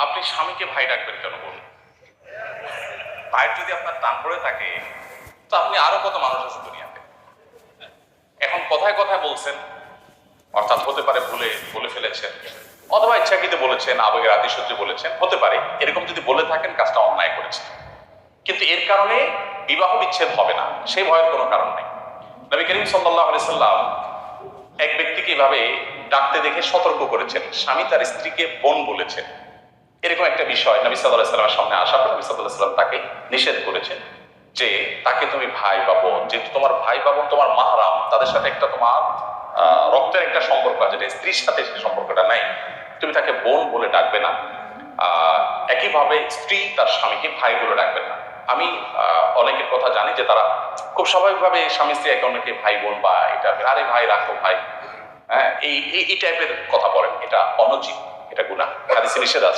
আপনি স্বামীকে ভাই ডাকবেন কেন বলুন? ভাইয়ের যদি আপনার টান পড়ে থাকে, তো আপনি আরো কত মানুষ আছে দুনিয়াতে। এখন কথায় কথায় বলছেন, অর্থাৎ হতে পারে ভুলে বলে ফেলেছেন, অথবা ইচ্ছাকৃত বলেছেন, আবেগের আতিশয্যে বলেছেন, হতে পারে। এরকম যদি বলে থাকেন, কাজটা অন্যায় করেছেন, কিন্তু এর কারণে বিবাহ বিচ্ছেদ হবে না, সেই ভয়ের কোনো কারণ নেই। নবী করিম সাল্লাল্লাহু আলাইহি সাল্লাম এক ব্যক্তিকে এভাবে ডাকতে দেখে সতর্ক করেছেন। স্বামী তার স্ত্রীকে বোন বলেছেন, এরকম একটা বিষয় নবী সাল্লাল্লাহু আলাইহি সাল্লামের সামনে আসার পর নবী সাল্লাল্লাহু আলাইহি সাল্লাম তাকে নিষেধ করেছেন যে তাকে তুমি ভাই বা বোন, যেহেতু তোমার ভাই বা বোন তোমার মাহরাম, তাদের সাথে একটা তোমার রক্তের একটা সম্পর্ক আছে, যেটা স্ত্রীর সাথে সেই সম্পর্কটা নাই, তুমি তাকে বোন বলে ডাকবে না। একইভাবে স্ত্রী তার স্বামীকে ভাই বলে ডাকবেন না। আমি অনেকের কথা জানি যে তারা খুব স্বাভাবিকভাবে স্বামী স্ত্রী একে অন্যকে ভাই বোন বা এটা আরে ভাই রাখো ভাই, হ্যাঁ, এই টাইপের কথা বলেন। এটা অনুচিত, এটা গুনাহ, হাদিসে নিষেধ আছে।